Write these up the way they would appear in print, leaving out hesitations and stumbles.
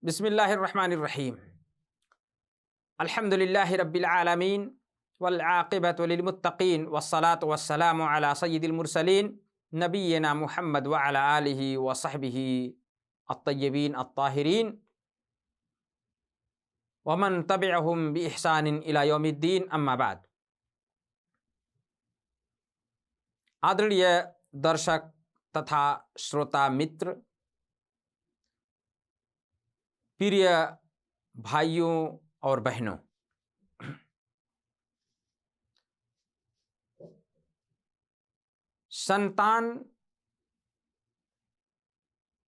बिस्मिल्लाहिर्रहमानिर्रहीम। अल्हम्दुलिल्लाहि रब्बिल आलमीन वल आक़िबतु लिल मुत्तक़ीन वस्सलातु वस्सलामु अला सय्यिदिल मुरसलीन नबिय्यिना मुहम्मद व अला आलिहि व सहबिहि अत्तय्यबीन अत्ताहिरीन व मन तबिअहुम बि इहसानिन इला यौमिद्दीन, अम्मा बाद। आदरणीय दर्शक तथा श्रोता मित्र, प्रिय भाइयों और बहनों, संतान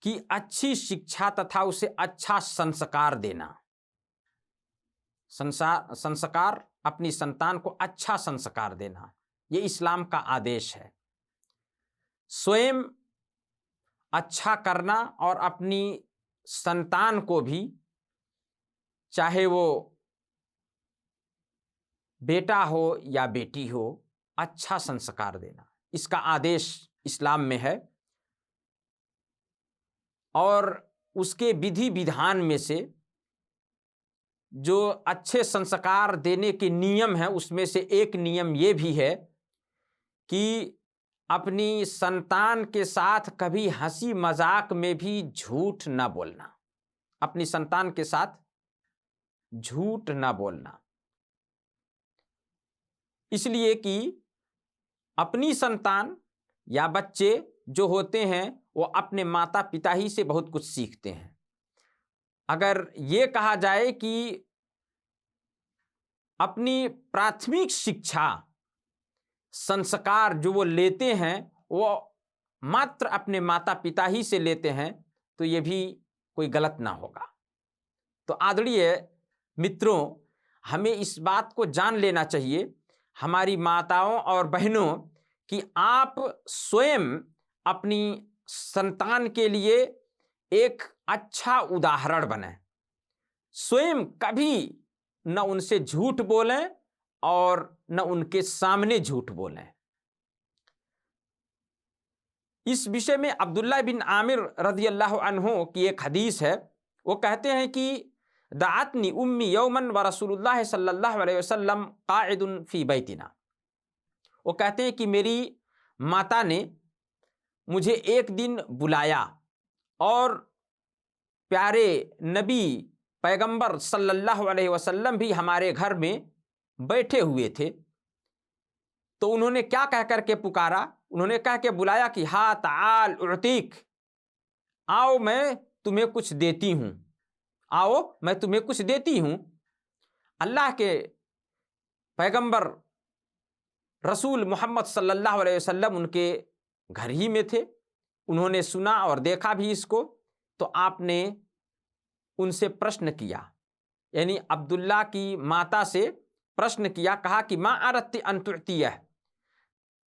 की अच्छी शिक्षा तथा उसे अच्छा संस्कार देना, संस्कार अपनी संतान को अच्छा संस्कार देना, ये इस्लाम का आदेश है। स्वयं अच्छा करना और अपनी संतान को भी, चाहे वो बेटा हो या बेटी हो, अच्छा संस्कार देना, इसका आदेश इस्लाम में है। और उसके विधि विधान में से जो अच्छे संस्कार देने के नियम हैं, उसमें से एक नियम ये भी है कि अपनी संतान के साथ कभी हंसी मजाक में भी झूठ ना बोलना। अपनी संतान के साथ झूठ ना बोलना, इसलिए कि अपनी संतान या बच्चे जो होते हैं वो अपने माता पिता ही से बहुत कुछ सीखते हैं। अगर ये कहा जाए कि अपनी प्राथमिक शिक्षा संस्कार जो वो लेते हैं वो मात्र अपने माता पिता ही से लेते हैं, तो ये भी कोई गलत ना होगा। तो आदरणीय मित्रों, हमें इस बात को जान लेना चाहिए, हमारी माताओं और बहनों, कि आप स्वयं अपनी संतान के लिए एक अच्छा उदाहरण बने। स्वयं कभी न उनसे झूठ बोलें और न उनके सामने झूठ बोलें। इस विषय में अब्दुल्लाह बिन आमिर रज़ियल्लाहु अन्हु की एक हदीस है। वो कहते हैं कि दाअतनी उम्मी यौमन व रसूलुल्लाह सल्लल्लाहु अलैहि वसल्लम काइदुन फी बैतिना। वो कहते हैं कि मेरी माता ने मुझे एक दिन बुलाया और प्यारे नबी पैगंबर सल्लल्लाहु अलैहि वसल्लम भी हमारे घर में बैठे हुए थे। तो उन्होंने क्या कह करके पुकारा, उन्होंने कह के बुलाया कि हा ताल उतीक, आओ मैं तुम्हें कुछ देती हूँ, आओ मैं तुम्हें कुछ देती हूँ। अल्लाह के पैगंबर रसूल मोहम्मद सल्लल्लाहु अलैहि वसल्लम उनके घर ही में थे। उन्होंने सुना और देखा भी इसको। तो आपने उनसे प्रश्न किया, यानी अब्दुल्ला की माता से प्रश्न किया, कहा कि माँ अरत्ती अंतुतिया,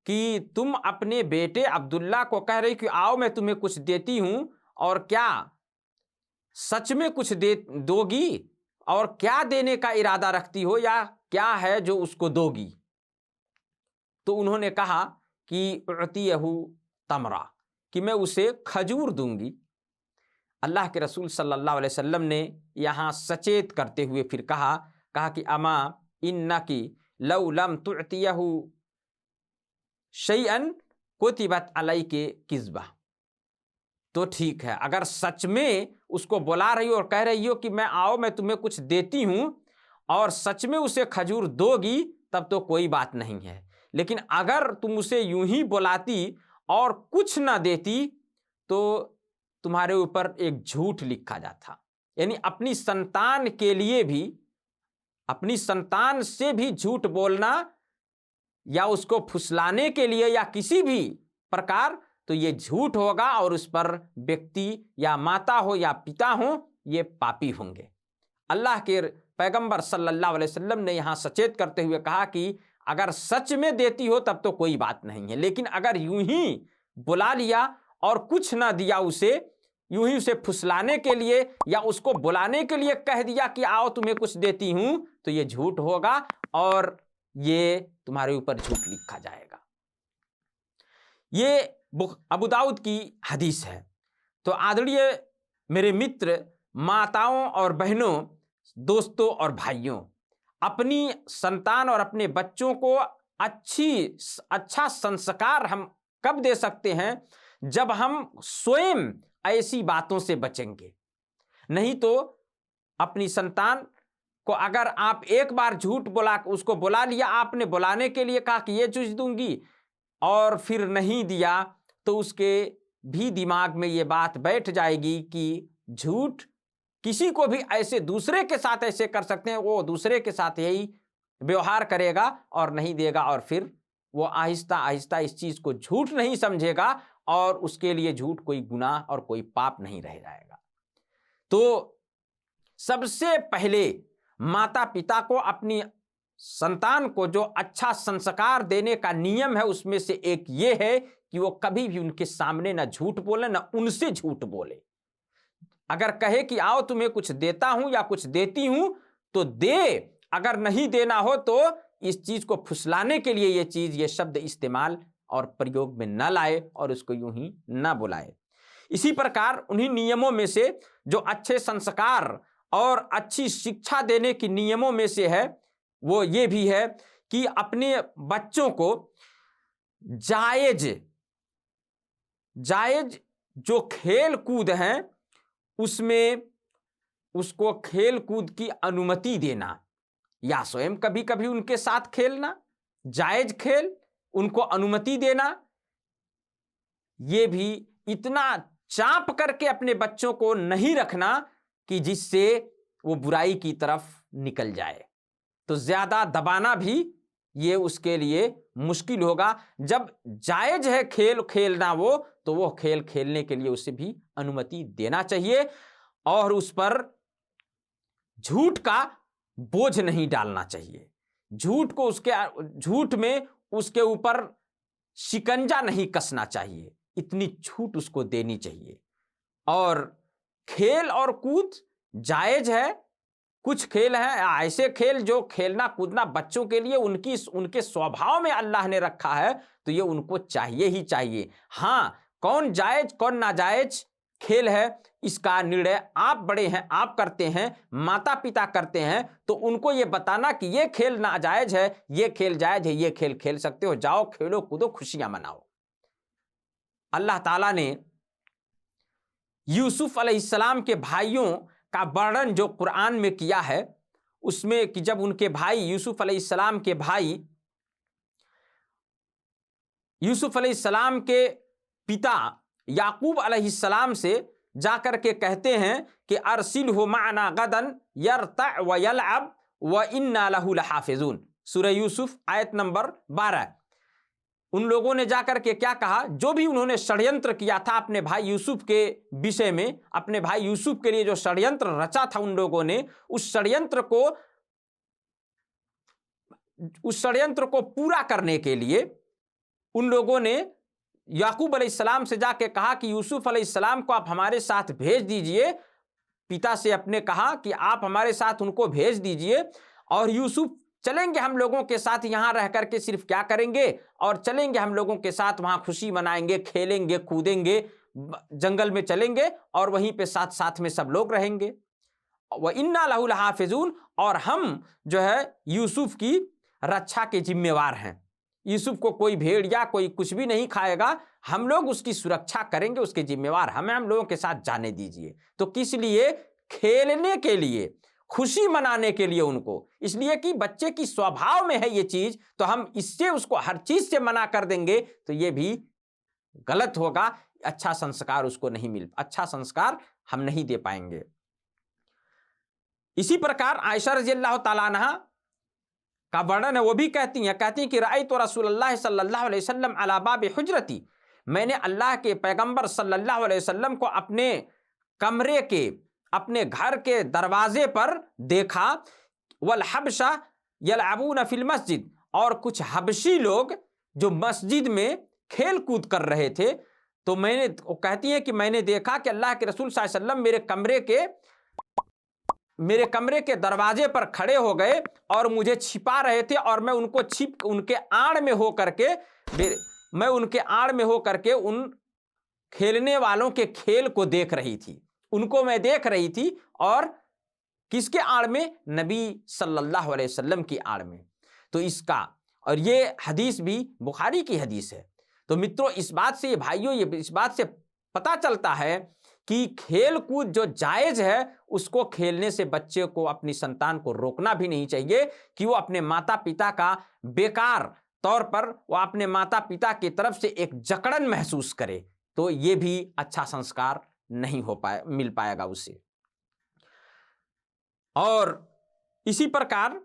कि तुम अपने बेटे अब्दुल्ला को कह रही कि आओ मैं तुम्हें कुछ देती हूँ, और क्या सच में कुछ दे दोगी, और क्या देने का इरादा रखती हो, या क्या है जो उसको दोगी। तो उन्होंने कहा कि उतियहु तमरा, कि मैं उसे खजूर दूंगी। अल्लाह के रसूल सल्लल्लाहु अलैहि वसल्लम ने यहाँ सचेत करते हुए फिर कहा कि अमा इन्नकी लौ लम तुअतियहु शैअन कुतिबत अलैके किज़्बा। तो ठीक है, अगर सच में उसको बुला रही हो और कह रही हो कि मैं आओ मैं तुम्हें कुछ देती हूँ, और सच में उसे खजूर दोगी, तब तो कोई बात नहीं है। लेकिन अगर तुम उसे यूं ही बुलाती और कुछ ना देती, तो तुम्हारे ऊपर एक झूठ लिखा जाता। यानी अपनी संतान के लिए भी, अपनी संतान से भी झूठ बोलना, या उसको फुसलाने के लिए या किसी भी प्रकार, तो ये झूठ होगा, और उस पर व्यक्ति या माता हो या पिता हो, ये पापी होंगे। अल्लाह के पैगंबर सल्लल्लाहु अलैहि वसल्लम ने यहाँ सचेत करते हुए कहा कि अगर सच में देती हो तब तो कोई बात नहीं है, लेकिन अगर यूं ही बुला लिया और कुछ ना दिया उसे, यूं ही उसे फुसलाने के लिए या उसको बुलाने के लिए कह दिया कि आओ तुम्हें कुछ देती हूं, तो ये झूठ होगा और ये तुम्हारे ऊपर झूठ लिखा जाएगा। ये अबू दाऊद की हदीस है। तो आदरणीय मेरे मित्र, माताओं और बहनों, दोस्तों और भाइयों, अपनी संतान और अपने बच्चों को अच्छा संस्कार हम कब दे सकते हैं? जब हम स्वयं ऐसी बातों से बचेंगे। नहीं तो अपनी संतान को अगर आप एक बार झूठ बोला, उसको बुला लिया, आपने बुलाने के लिए कहा कि ये चीज दूंगी और फिर नहीं दिया, तो उसके भी दिमाग में ये बात बैठ जाएगी कि झूठ किसी को भी ऐसे दूसरे के साथ ऐसे कर सकते हैं, वो दूसरे के साथ यही व्यवहार करेगा और नहीं देगा, और फिर वो आहिस्ता आहिस्ता इस चीज को झूठ नहीं समझेगा और उसके लिए झूठ कोई गुनाह और कोई पाप नहीं रह जाएगा। तो सबसे पहले माता पिता को अपनी संतान को जो अच्छा संस्कार देने का नियम है, उसमें से एक ये है कि वो कभी भी उनके सामने ना झूठ बोले, ना उनसे झूठ बोले। अगर कहे कि आओ तुम्हें कुछ देता हूं या कुछ देती हूं तो दे, अगर नहीं देना हो तो इस चीज को फुसलाने के लिए ये शब्द इस्तेमाल और प्रयोग में न लाए और उसको यूं ही न बुलाए। इसी प्रकार उन्हीं नियमों में से जो अच्छे संस्कार और अच्छी शिक्षा देने के नियमों में से है, वो ये भी है कि अपने बच्चों को जायज जो खेल कूद हैं उसमें उसको खेल कूद की अनुमति देना, या स्वयं कभी कभी उनके साथ खेलना, जायज खेल उनको अनुमति देना। ये भी इतना चाप करके अपने बच्चों को नहीं रखना कि जिससे वो बुराई की तरफ निकल जाए। तो ज्यादा दबाना भी ये उसके लिए मुश्किल होगा। जब जायज है खेल खेलना वो, तो वो खेल खेलने के लिए उसे भी अनुमति देना चाहिए और उस पर झूठ का बोझ नहीं डालना चाहिए। झूठ में उसके ऊपर शिकंजा नहीं कसना चाहिए, इतनी छूट उसको देनी चाहिए। और खेल और कूद जायज है। कुछ खेल हैं ऐसे खेल जो खेलना कूदना बच्चों के लिए उनके स्वभाव में अल्लाह ने रखा है, तो ये उनको चाहिए ही चाहिए। हाँ, कौन जायज कौन नाजायज खेल है, इसका निर्णय आप बड़े हैं, आप करते हैं, माता पिता करते हैं। तो उनको ये बताना कि ये खेल नाजायज है, ये खेल जायज है, ये खेल खेल सकते हो, जाओ खेलो कूदो, खुशियां मनाओ। अल्लाह ताला ने यूसुफ अलैहिस्सलाम के भाइयों का वर्णन जो कुरान में किया है, उसमें कि जब उनके भाई यूसुफ अलैहिस्सलाम के पिता याकूब अलैहिस्सलाम से जाकर के कहते हैं कि अरसिल हो माना गदन यरता व यलअब व इन्ना लहु लहाफिजून। सूरह यूसुफ आयत नंबर 12। उन लोगों ने जाकर के क्या कहा, जो भी उन्होंने षड्यंत्र किया था अपने भाई यूसुफ के विषय में, अपने भाई यूसुफ के लिए जो षड्यंत्र रचा था उन लोगों ने, उस षड्यंत्र को पूरा करने के लिए उन लोगों ने याकूब अलैहिस्सलाम से जाके कहा कि यूसुफ अलैहिस्सलाम को आप हमारे साथ भेज दीजिए। पिता से अपने कहा कि आप हमारे साथ उनको भेज दीजिए और यूसुफ चलेंगे हम लोगों के साथ, यहां रह करके सिर्फ क्या करेंगे, और चलेंगे हम लोगों के साथ, वहां खुशी मनाएंगे, खेलेंगे कूदेंगे, जंगल में चलेंगे और वहीं पे साथ साथ में सब लोग रहेंगे। व इन्ना लहु लहाफिजून, और हम जो है यूसुफ की रक्षा के जिम्मेवार हैं। यूसुफ को कोई भेड़िया कोई कुछ भी नहीं खाएगा, हम लोग उसकी सुरक्षा करेंगे, उसके जिम्मेवार हमें, हम लोगों के साथ जाने दीजिए। तो किस लिए? खेलने के लिए, खुशी मनाने के लिए उनको, इसलिए कि बच्चे की स्वभाव में है ये चीज, तो हम इससे उसको हर चीज से मना कर देंगे तो ये भी गलत होगा। अच्छा संस्कार उसको अच्छा संस्कार हम नहीं दे पाएंगे। इसी प्रकार आयशा रज़ियल्लाहु ताला अन्हा का वर्णन है, वो भी कहती हैं कि रअयतु रसूलुल्लाह सल्लल्लाहु अलैहि वसल्लम अला बाबि हुजरती, मैंने अल्लाह के पैगंबर सल्लल्लाहु अलैहि वसल्लम को अपने कमरे के, अपने घर के दरवाजे पर देखा। वल हबशा यलअबून फिल मस्जिद, और कुछ हबशी लोग जो मस्जिद में खेल कूद कर रहे थे। तो कहती है कि मैंने देखा कि अल्लाह के रसूल सल्लल्लाहु अलैहि वसल्लम मेरे कमरे के दरवाजे पर खड़े हो गए और मुझे छिपा रहे थे, और मैं उनके आड़ में हो करके उन खेलने वालों के खेल को देख रही थी। उनको मैं देख रही थी, और किसके आड़ में? नबी सल्लल्लाहु अलैहि वसल्लम की आड़ में। तो इसका, और ये हदीस भी बुखारी की हदीस है। तो मित्रों, इस बात से भाइयों, ये इस बात से पता चलता है कि खेल कूद जो जायज है उसको खेलने से बच्चे को, अपनी संतान को रोकना भी नहीं चाहिए कि वो अपने माता पिता का बेकार तौर पर, वो अपने माता पिता की तरफ से एक जकड़न महसूस करे, तो ये भी अच्छा संस्कार नहीं हो पाए, मिल पाएगा उसे। और इसी प्रकार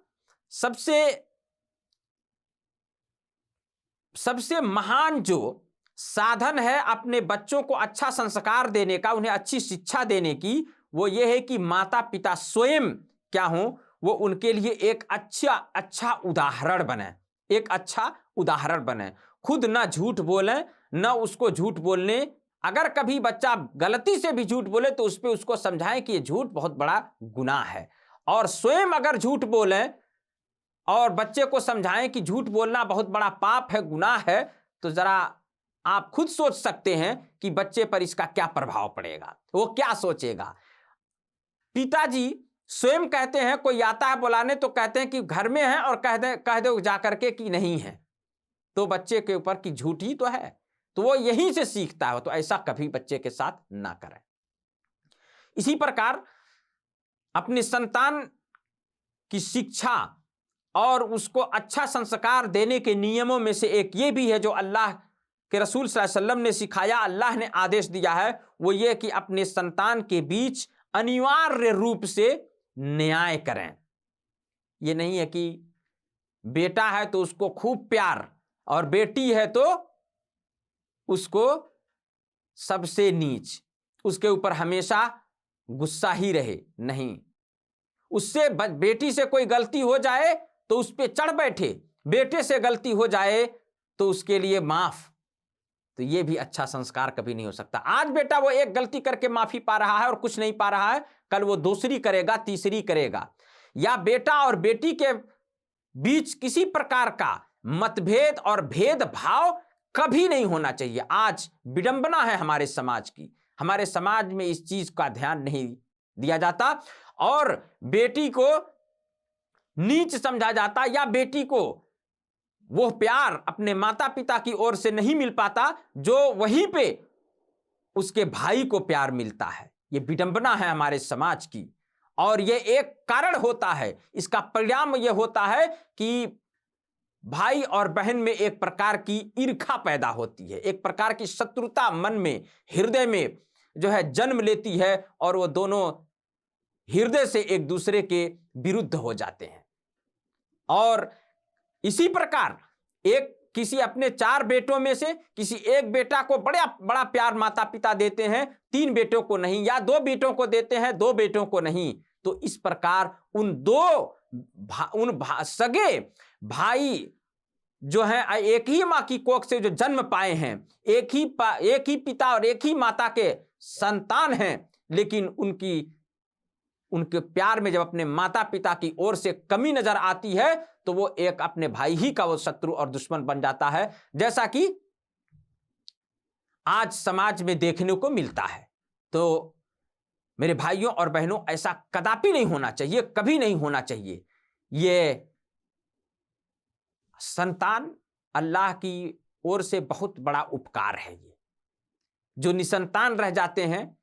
सबसे महान जो साधन है अपने बच्चों को अच्छा संस्कार देने का, उन्हें अच्छी शिक्षा देने की, वो ये है कि माता पिता स्वयं क्या हो, वो उनके लिए एक अच्छा उदाहरण बने, एक अच्छा उदाहरण बने। खुद ना झूठ बोलें, ना उसको झूठ बोलने, अगर कभी बच्चा गलती से भी झूठ बोले तो उस पे उसको समझाएं कि ये झूठ बहुत बड़ा गुनाह है, और स्वयं अगर झूठ बोलें और बच्चे को समझाएं कि झूठ बोलना बहुत बड़ा पाप है, गुनाह है, तो जरा आप खुद सोच सकते हैं कि बच्चे पर इसका क्या प्रभाव पड़ेगा, वो क्या सोचेगा। पिताजी स्वयं कहते हैं, कोई आता है बुलाने तो कहते हैं कि घर में है, और कह दो जाकर के कि नहीं है, तो बच्चे के ऊपर कि झूठ ही तो है, तो वो यहीं से सीखता है। तो ऐसा कभी बच्चे के साथ ना करें। इसी प्रकार अपनी संतान की शिक्षा और उसको अच्छा संस्कार देने के नियमों में से एक ये भी है, जो अल्लाह के रसूल सल्लल्लाहु अलैहि वसल्लम ने सिखाया, अल्लाह ने आदेश दिया है, वो ये कि अपने संतान के बीच अनिवार्य रूप से न्याय करें। ये नहीं है कि बेटा है तो उसको खूब प्यार, और बेटी है तो उसको सबसे नीच, उसके ऊपर हमेशा गुस्सा ही रहे। नहीं, उससे बेटी से कोई गलती हो जाए तो उस पे चढ़ बैठे, बेटे से गलती हो जाए तो उसके लिए माफ। तो ये भी अच्छा संस्कार कभी नहीं हो सकता। आज बेटा वो एक गलती करके माफी पा रहा है और कुछ नहीं पा रहा है, कल वो दूसरी करेगा, तीसरी करेगा। या बेटा और बेटी के बीच किसी प्रकार का मतभेद और भेदभाव कभी नहीं होना चाहिए। आज विडंबना है हमारे समाज की, हमारे समाज में इस चीज का ध्यान नहीं दिया जाता, और बेटी को नीच समझा जाता, या बेटी को वो प्यार अपने माता पिता की ओर से नहीं मिल पाता जो वहीं पे उसके भाई को प्यार मिलता है। ये विडंबना है हमारे समाज की, और ये एक कारण होता है, इसका परिणाम ये होता है कि भाई और बहन में एक प्रकार की ईर्खा पैदा होती है, एक प्रकार की शत्रुता मन में, हृदय में जो है जन्म लेती है, और वो दोनों हृदय से एक दूसरे के विरुद्ध हो जाते हैं। और इसी प्रकार किसी अपने 4 बेटों में से किसी एक बेटा को बड़ा प्यार माता पिता देते हैं, 3 बेटों को नहीं, या 2 बेटों को देते हैं, 2 बेटों को नहीं। तो इस प्रकार उन सगे भाई जो है एक ही मां की कोख से जो जन्म पाए हैं, एक ही पिता और एक ही माता के संतान हैं, लेकिन उनके प्यार में जब अपने माता पिता की ओर से कमी नजर आती है तो वो एक अपने भाई ही का वो शत्रु और दुश्मन बन जाता है, जैसा कि आज समाज में देखने को मिलता है। तो मेरे भाइयों और बहनों, ऐसा कदापि नहीं होना चाहिए, कभी नहीं होना चाहिए। ये संतान अल्लाह की ओर से बहुत बड़ा उपकार है। ये जो निसंतान रह जाते हैं,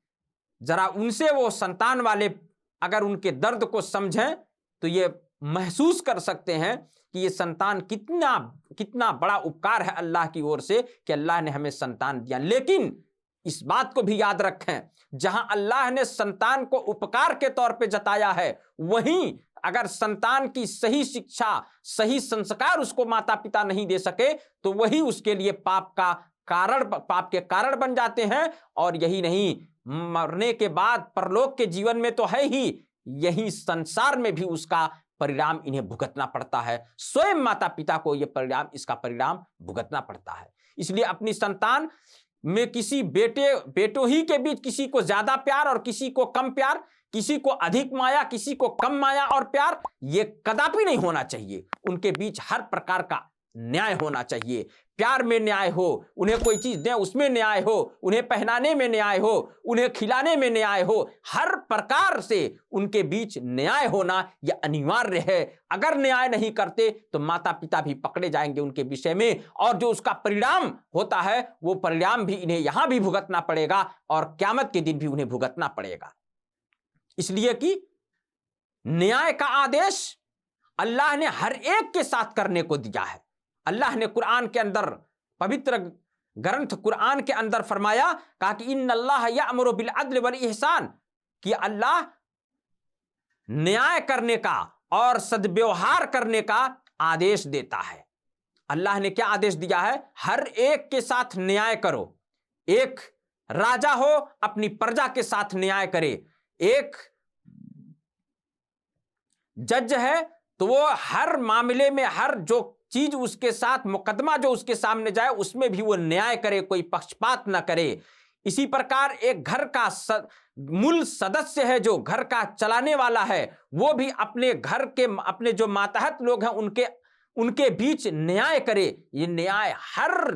जरा उनसे वो संतान वाले अगर उनके दर्द को समझें तो ये महसूस कर सकते हैं कि ये संतान कितना बड़ा उपकार है अल्लाह की ओर से कि अल्लाह ने हमें संतान दिया। लेकिन इस बात को भी याद रखें, जहां अल्लाह ने संतान को उपकार के तौर पे जताया है, वहीं अगर संतान की सही शिक्षा, सही संस्कार उसको माता पिता नहीं दे सके तो वही उसके लिए पाप के कारण बन जाते हैं। और यही नहीं, मरने के बाद परलोक के जीवन में तो है ही, यही संसार में भी उसका परिणाम इन्हें भुगतना पड़ता है। स्वयं माता पिता को इसका परिणाम भुगतना पड़ता है। इसलिए अपनी संतान में किसी बेटों ही के बीच किसी को ज्यादा प्यार और किसी को कम प्यार, किसी को अधिक माया, किसी को कम माया और प्यार, ये कदापि नहीं होना चाहिए। उनके बीच हर प्रकार का न्याय होना चाहिए। प्यार में न्याय हो, उन्हें कोई चीज दें उसमें न्याय हो, उन्हें पहनाने में न्याय हो, उन्हें खिलाने में न्याय हो, हर प्रकार से उनके बीच न्याय होना यह अनिवार्य है। अगर न्याय नहीं करते तो माता पिता भी पकड़े जाएंगे उनके विषय में, और जो उसका परिणाम होता है वो परिणाम भी इन्हें यहां भी भुगतना पड़ेगा और क़यामत के दिन भी उन्हें भुगतना पड़ेगा। इसलिए कि न्याय का आदेश अल्लाह ने हर एक के साथ करने को दिया है। अल्लाह ने कुरान के अंदर, पवित्र ग्रंथ कुरान के अंदर फरमाया, कहा कि इन्नल्लाह यअमुरु बिल अद्ल वल इहसान, कि अल्लाह न्याय करने का और सद्व्यवहार करने का आदेश देता है। अल्लाह ने क्या आदेश दिया है? हर एक के साथ न्याय करो। एक राजा हो अपनी प्रजा के साथ न्याय करे, एक जज है तो वो हर मामले में, हर जो चीज उसके साथ, मुकदमा जो उसके सामने जाए उसमें भी वो न्याय करे, कोई पक्षपात ना करे। इसी प्रकार एक घर का मूल सदस्य है, जो घर का चलाने वाला है, वो भी अपने घर के, अपने जो मातहत लोग हैं उनके बीच न्याय करे। ये न्याय हर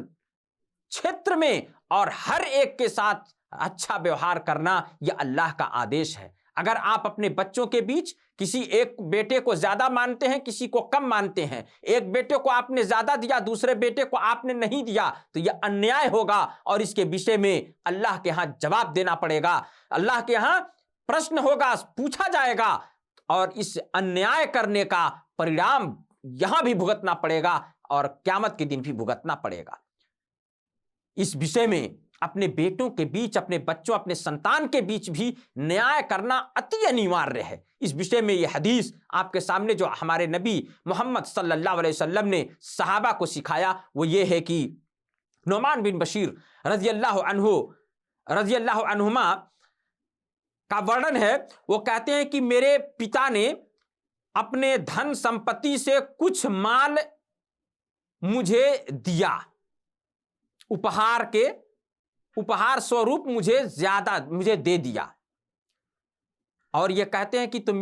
क्षेत्र में और हर एक के साथ अच्छा व्यवहार करना, यह अल्लाह का आदेश है। अगर आप अपने बच्चों के बीच किसी एक बेटे को ज्यादा मानते हैं, किसी को कम मानते हैं, एक बेटे को आपने ज्यादा दिया, दूसरे बेटे को आपने नहीं दिया, तो यह अन्याय होगा और इसके विषय में अल्लाह के यहां जवाब देना पड़ेगा। अल्लाह के यहां प्रश्न होगा, पूछा जाएगा, और इस अन्याय करने का परिणाम यहां भी भुगतना पड़ेगा और क़यामत के दिन भी भुगतना पड़ेगा। इस विषय में अपने बेटों के बीच, अपने बच्चों, अपने संतान के बीच भी न्याय करना अति अनिवार्य है। इस विषय में यह हदीस आपके सामने जो हमारे नबी मोहम्मद सल्लल्लाहु अलैहि वसल्लम ने सहाबा को सिखाया वो ये है कि नुमान बिन बशीर रज़ियल्लाहु अन्हुमा का वर्णन है। वो कहते हैं कि मेरे पिता ने अपने धन संपत्ति से कुछ माल मुझे दिया, उपहार स्वरूप मुझे दे दिया। और ये कहते हैं कि तो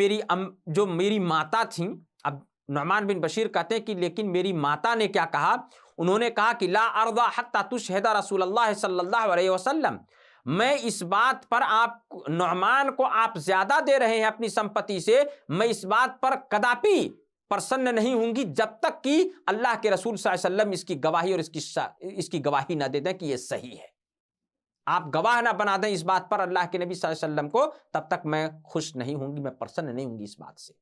जो मेरी माता थी, अब नुमान बिन बशीर कहते हैं कि लेकिन मेरी माता ने क्या कहा? उन्होंने कहा कि ला अर्दा हत्ता तुशहिदा रसूलुल्लाह सल्लल्लाहु अलैहि वसल्लम, मैं इस बात पर, आप नुमान को आप ज्यादा दे रहे हैं अपनी संपत्ति से, मैं इस बात पर कदापि प्रसन्न नहीं होंगी जब तक कि अल्लाह के रसूल सल्लल्लाहु अलैहि वसल्लम इसकी गवाही और इसकी गवाही ना दे दें कि ये सही है। आप गवाह ना बना दें इस बात पर अल्लाह के नबी सल्लल्लाहु अलैहि वसल्लम को, तब तक मैं खुश नहीं होंगी, मैं प्रसन्न नहीं होंगी इस बात से।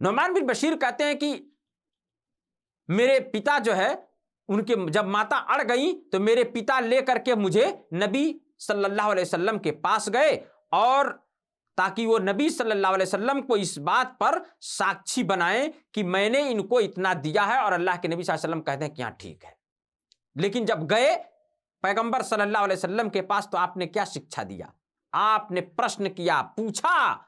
नुमान बिन बशीर कहते हैं कि मेरे पिता जो है, उनके जब माता अड़ गई तो मेरे पिता लेकर के मुझे नबी सल्लल्लाहु अलैहि वसल्लम के पास गए, और ताकि वो नबी सल्लल्लाहु अलैहि वसल्लम को इस बात पर साक्षी बनाएं कि मैंने इनको इतना दिया है, और अल्लाह के नबी सल्लल्लाहु अलैहि वसल्लम कहते हैं कि हाँ ठीक है। लेकिन जब गए पैगंबर सल्लल्लाहु अलैहि वसल्लम के पास तो आपने क्या शिक्षा दिया? आपने प्रश्न किया, पूछा।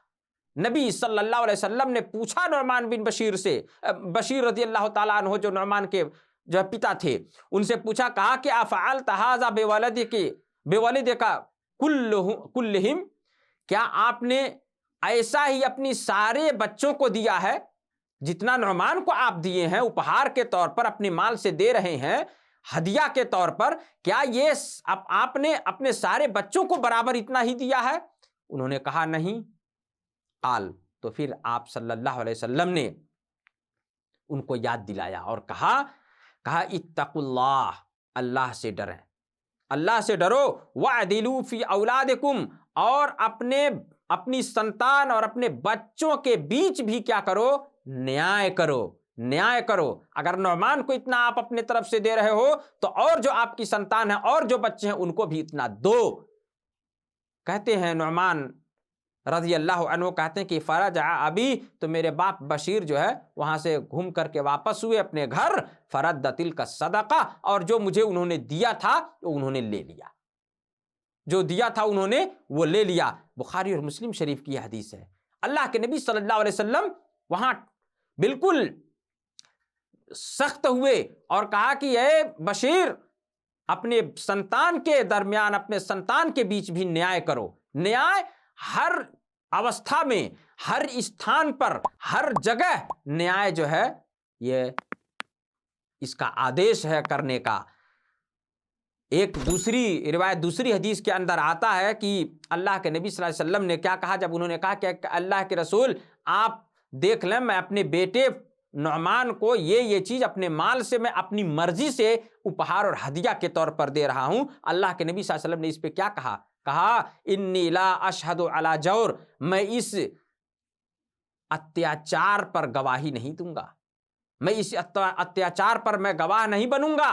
नबी सल्लल्लाहु अलैहि वसल्लम ने पूछा नुमान बिन बशीर से, बशीर रज़ियल्लाहु ताला अन्हु जो नुमान के जो पिता थे, उनसे पूछा, कहा कि अफ़अल तहाज़ा बेवलिदिका कुल्लिहिम, क्या आपने ऐसा ही अपनी सारे बच्चों को दिया है जितना नुमान को आप दिए हैं, उपहार के तौर पर अपने माल से दे रहे हैं, हदिया के तौर पर, क्या ये आपने अपने सारे बच्चों को बराबर इतना ही दिया है? उन्होंने कहा नहीं। काल, तो फिर आप सल्लल्लाहु अलैहि वसल्लम ने उनको याद दिलाया और कहा इत्तकुल्लाह, अल्लाह से डरें, अल्लाह से डरो, वअदिलू फी औलादिकुम, और अपनी संतान और अपने बच्चों के बीच भी क्या करो? न्याय करो। अगर नुमान को इतना आप अपने तरफ से दे रहे हो तो और जो आपकी संतान है और जो बच्चे हैं उनको भी इतना दो। कहते हैं नुमान रज़ियल्लाहु अन्हु कहते हैं कि फरजा अभी, तो मेरे बाप बशीर जो है वहां से घूम करके वापस हुए अपने घर, फरद्दतिल का सदका, और जो मुझे उन्होंने दिया था वो उन्होंने ले लिया, जो दिया था उन्होंने वो ले लिया। बुखारी और मुस्लिम शरीफ की हदीस है। अल्लाह के नबी सल्लल्लाहु अलैहि वसल्लम वहां बिल्कुल सख्त हुए और कहा कि ए बशीर, अपने संतान के दरमियान, अपने संतान के बीच भी न्याय करो। न्याय हर अवस्था में, हर स्थान पर, हर जगह न्याय जो है ये इसका आदेश है करने का। एक दूसरी रिवायत, दूसरी हदीस के अंदर आता है कि अल्लाह के नबी सल्लल्लाहु अलैहि वसल्लम ने क्या कहा, जब उन्होंने कहा कि अल्लाह के रसूल आप देख लें, मैं अपने बेटे नुअमान को ये चीज अपने माल से, मैं अपनी मर्जी से उपहार और हदिया के तौर पर दे रहा हूं। अल्लाह के नबी सल्लल्लाहु अलैहि वसल्लम ने इस पे क्या कहा, इन्नी ला अशहदु अला जौर, मैं इस अत्याचार पर गवाही नहीं दूंगा, मैं इस अत्याचार पर मैं गवाह नहीं बनूंगा।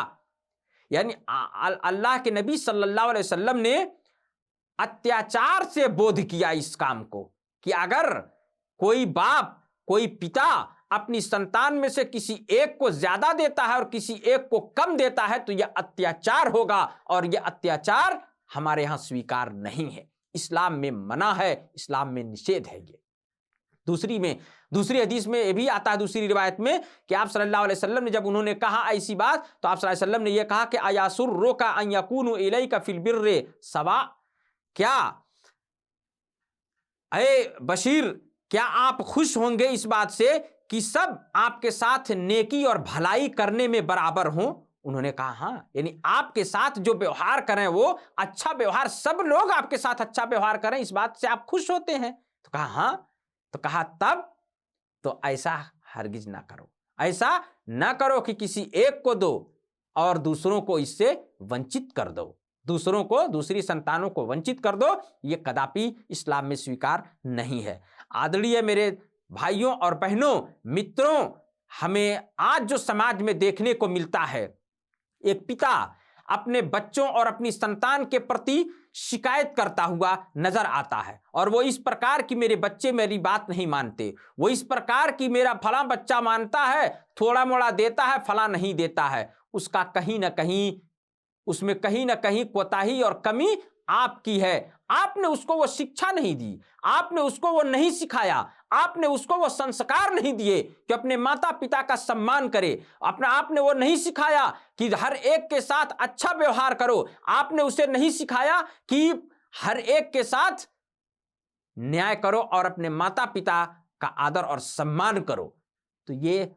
यानी अल्लाह के नबी सल्लल्लाहु अलैहि वसल्लम ने अत्याचार से बोध किया इस काम को, कि अगर कोई बाप, कोई पिता अपनी संतान में से किसी एक को ज्यादा देता है और किसी एक को कम देता है तो यह अत्याचार होगा, और यह अत्याचार हमारे यहां स्वीकार नहीं है, इस्लाम में मना है, इस्लाम में निषेध है। ये दूसरी हदीस में ये भी आता है, दूसरी रिवायत में, कि आप सल्लल्लाहु अलैहि वसल्लम ने जब उन्होंने कहा ऐसी बात, तो आप सल्लल्लाहु अलैहि वसल्लम ने यह कहा कि अयासुर्रुका अन यकूनु इलैका फिल बिर्रि सवा, क्या अरे बशीर, क्या आप खुश होंगे इस बात से कि सब आपके साथ नेकी और भलाई करने में बराबर हों? उन्होंने कहा हाँ, यानी आपके साथ जो व्यवहार करें वो अच्छा व्यवहार, सब लोग आपके साथ अच्छा व्यवहार करें, इस बात से आप खुश होते हैं? तो कहा हाँ। तो कहा तब तो ऐसा हरगिज ना करो, ऐसा ना करो कि किसी एक को दो और दूसरों को इससे वंचित कर दो, दूसरों को, दूसरी संतानों को वंचित कर दो, ये कदापि इस्लाम में स्वीकार नहीं है। आदरणीय मेरे भाइयों और बहनों, मित्रों, हमें आज जो समाज में देखने को मिलता है, एक पिता अपने बच्चों और अपनी संतान के प्रति शिकायत करता हुआ नजर आता है, और वो इस प्रकार की मेरे बच्चे मेरी बात नहीं मानते, वो इस प्रकार की मेरा फला बच्चा मानता है, थोड़ा मोड़ा देता है, फला नहीं देता है, उसका कहीं ना कहीं, उसमें कहीं ना कहीं कोताही और कमी आपकी है। आपने उसको वो शिक्षा नहीं दी, आपने उसको वो नहीं सिखाया, आपने उसको वो संस्कार नहीं दिए कि अपने माता पिता का सम्मान करे, आपने वो नहीं सिखाया कि हर एक के साथ अच्छा व्यवहार करो, आपने उसे नहीं सिखाया कि हर एक के साथ न्याय करो और अपने माता पिता का आदर और सम्मान करो। तो ये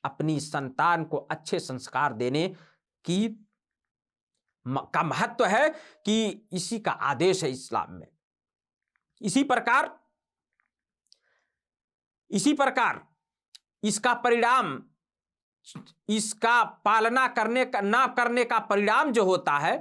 अपनी संतान को अच्छे संस्कार देने की का महत्व है कि इसी का आदेश है इस्लाम में। इसी प्रकार इसका परिणाम, इसका पालना करने का ना करने का परिणाम जो होता है,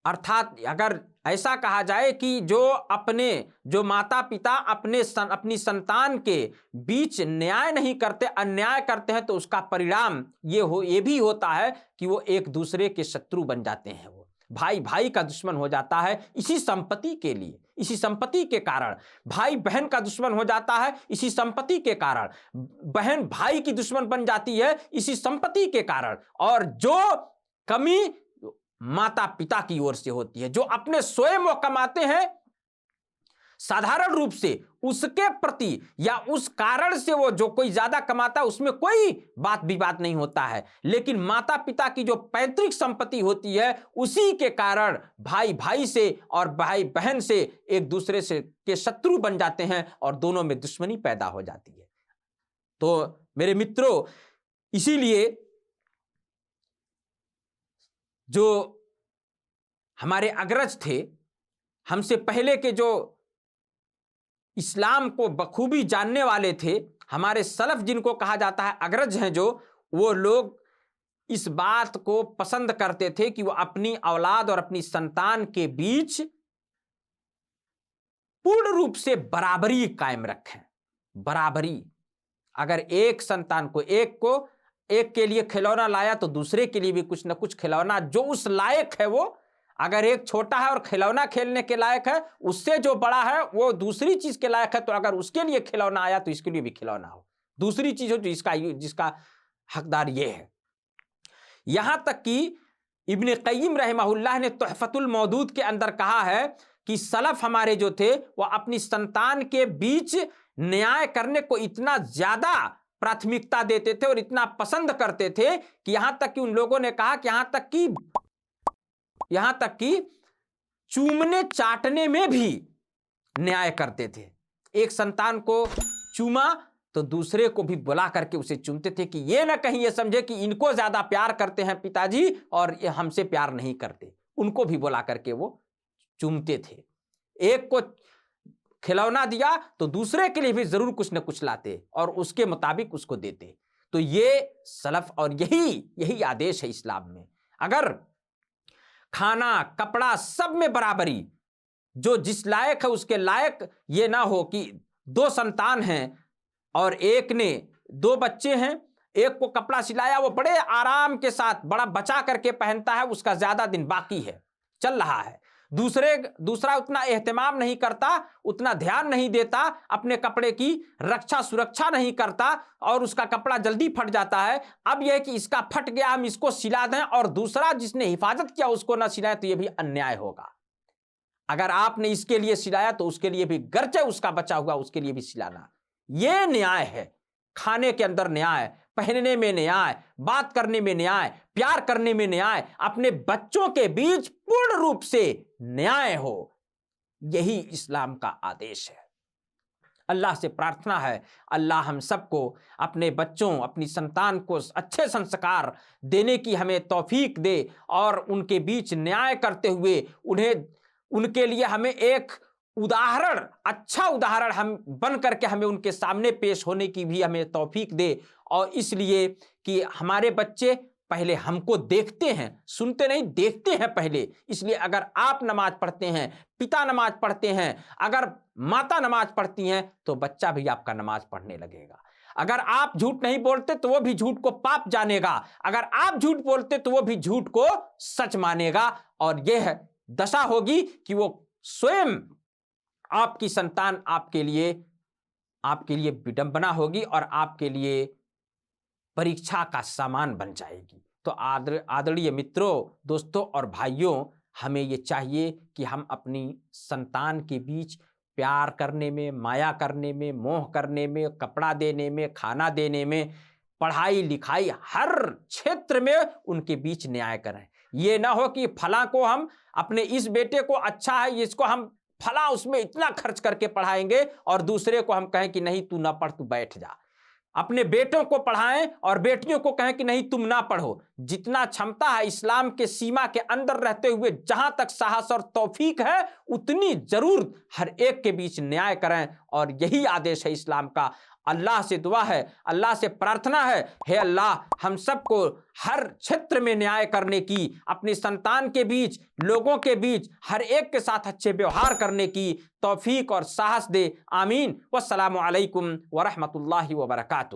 अर्थात अगर ऐसा कहा जाए कि जो माता पिता अपनी संतान के बीच न्याय नहीं करते, अन्याय करते हैं, तो उसका परिणाम ये भी होता है कि वो एक दूसरे के शत्रु बन जाते हैं, वो भाई भाई का दुश्मन हो जाता है इसी संपत्ति के लिए, इसी संपत्ति के कारण। भाई बहन का दुश्मन हो जाता है इसी संपत्ति के कारण, बहन भाई की दुश्मन बन जाती है इसी संपत्ति के कारण। और जो कमी माता पिता की ओर से होती है, जो अपने स्वयं वो कमाते हैं, साधारण रूप से उसके प्रति या उस कारण से वो जो कोई ज्यादा कमाता है उसमें कोई बात विवाद नहीं होता है, लेकिन माता पिता की जो पैतृक संपत्ति होती है उसी के कारण भाई भाई से और भाई बहन से एक दूसरे से के शत्रु बन जाते हैं और दोनों में दुश्मनी पैदा हो जाती है। तो मेरे मित्रों, इसीलिए जो हमारे अग्रज थे, हमसे पहले के जो इस्लाम को बखूबी जानने वाले थे, हमारे सलफ जिनको कहा जाता है अग्रज हैं, जो वो लोग इस बात को पसंद करते थे कि वो अपनी औलाद और अपनी संतान के बीच पूर्ण रूप से बराबरी कायम रखें। बराबरी, अगर एक संतान को एक के लिए खिलौना लाया तो दूसरे के लिए भी कुछ ना कुछ खिलौना जो उस लायक है, वो अगर एक छोटा है और खिलौना खेलने के लायक है, उससे जो बड़ा है वो दूसरी चीज के लायक है, तो अगर उसके लिए खिलौना आया तो इसके लिए भी खिलौना हो, दूसरी चीज हो जिसका हकदार ये है। यहां तक कि इब्ने क़य्यिम रहमहुल्लाह ने तुहफ़तुल मौदूद के अंदर कहा है कि सलफ हमारे जो थे वो अपनी संतान के बीच न्याय करने को इतना ज्यादा प्राथमिकता देते थे और इतना पसंद करते थे कि यहां तक कि उन लोगों ने कहा कि यहां तक कि चूमने चाटने में भी न्याय करते थे। एक संतान को चूमा तो दूसरे को भी बुला करके उसे चूमते थे कि ये ना कहीं ये समझे कि इनको ज्यादा प्यार करते हैं पिताजी और ये हमसे प्यार नहीं करते। उनको भी बुला करके वो चूमते थे। एक को खिलौना दिया तो दूसरे के लिए भी जरूर कुछ न कुछ लाते और उसके मुताबिक उसको देते। तो ये सलफ और यही आदेश है इस्लाम में। अगर खाना कपड़ा सब में बराबरी, जो जिस लायक है उसके लायक ये ना हो कि दो संतान हैं और एक ने दो बच्चे हैं, एक को कपड़ा सिलाया वो बड़े आराम के साथ बड़ा बचा करके पहनता है, उसका ज्यादा दिन बाकी है चल रहा है, दूसरा उतना एहतमाम नहीं करता, उतना ध्यान नहीं देता, अपने कपड़े की रक्षा सुरक्षा नहीं करता और उसका कपड़ा जल्दी फट जाता है। अब यह कि इसका फट गया हम इसको सिला दें और दूसरा जिसने हिफाजत किया उसको ना सिलाए तो यह भी अन्याय होगा। अगर आपने इसके लिए सिलाया तो उसके लिए भी गर्चे उसका बचा हुआ उसके लिए भी सिलाना, यह न्याय है। खाने के अंदर न्याय, पहनने में न्याय, बात करने में न्याय, प्यार करने में न्याय, अपने बच्चों के बीच पूर्ण रूप से न्याय हो, यही इस्लाम का आदेश है। अल्लाह से प्रार्थना है अल्लाह हम सबको अपने बच्चों अपनी संतान को अच्छे संस्कार देने की हमें तौफीक दे और उनके बीच न्याय करते हुए उनके लिए हमें एक उदाहरण, अच्छा उदाहरण हम बन करके हमें उनके सामने पेश होने की भी हमें तौफीक दे। और इसलिए कि हमारे बच्चे पहले हमको देखते हैं, सुनते नहीं, देखते हैं पहले। इसलिए अगर आप नमाज पढ़ते हैं, पिता नमाज पढ़ते हैं, अगर माता नमाज पढ़ती हैं तो बच्चा भी आपका नमाज पढ़ने लगेगा। अगर आप झूठ नहीं बोलते तो वो भी झूठ को पाप जानेगा, अगर आप झूठ बोलते तो वो भी झूठ को सच मानेगा। और यह दशा होगी कि वो स्वयं आपकी संतान आपके लिए विडंबना होगी और आपके लिए परीक्षा का सामान बन जाएगी। तो आदरणीय मित्रों, दोस्तों और भाइयों, हमें ये चाहिए कि हम अपनी संतान के बीच प्यार करने में, माया करने में, मोह करने में, कपड़ा देने में, खाना देने में, पढ़ाई लिखाई हर क्षेत्र में उनके बीच न्याय करें। ये ना हो कि फला को हम अपने इस बेटे को अच्छा है इसको हम फला उसमें इतना खर्च करके पढ़ाएंगे और दूसरे को हम कहें कि नहीं तू ना पढ़, तू बैठ जा। अपने बेटों को पढ़ाएं और बेटियों को कहें कि नहीं तुम ना पढ़ो। जितना क्षमता है इस्लाम के सीमा के अंदर रहते हुए जहां तक साहस और तौफीक है उतनी जरूर हर एक के बीच न्याय करें और यही आदेश है इस्लाम का। अल्लाह से दुआ है, अल्लाह से प्रार्थना है, हे अल्लाह हम सबको हर क्षेत्र में न्याय करने की, अपनी संतान के बीच, लोगों के बीच हर एक के साथ अच्छे व्यवहार करने की तौफीक और साहस दे। आमीन। वस्सलामु अलैकुम व रहमतुल्लाहि व बरकातुहू।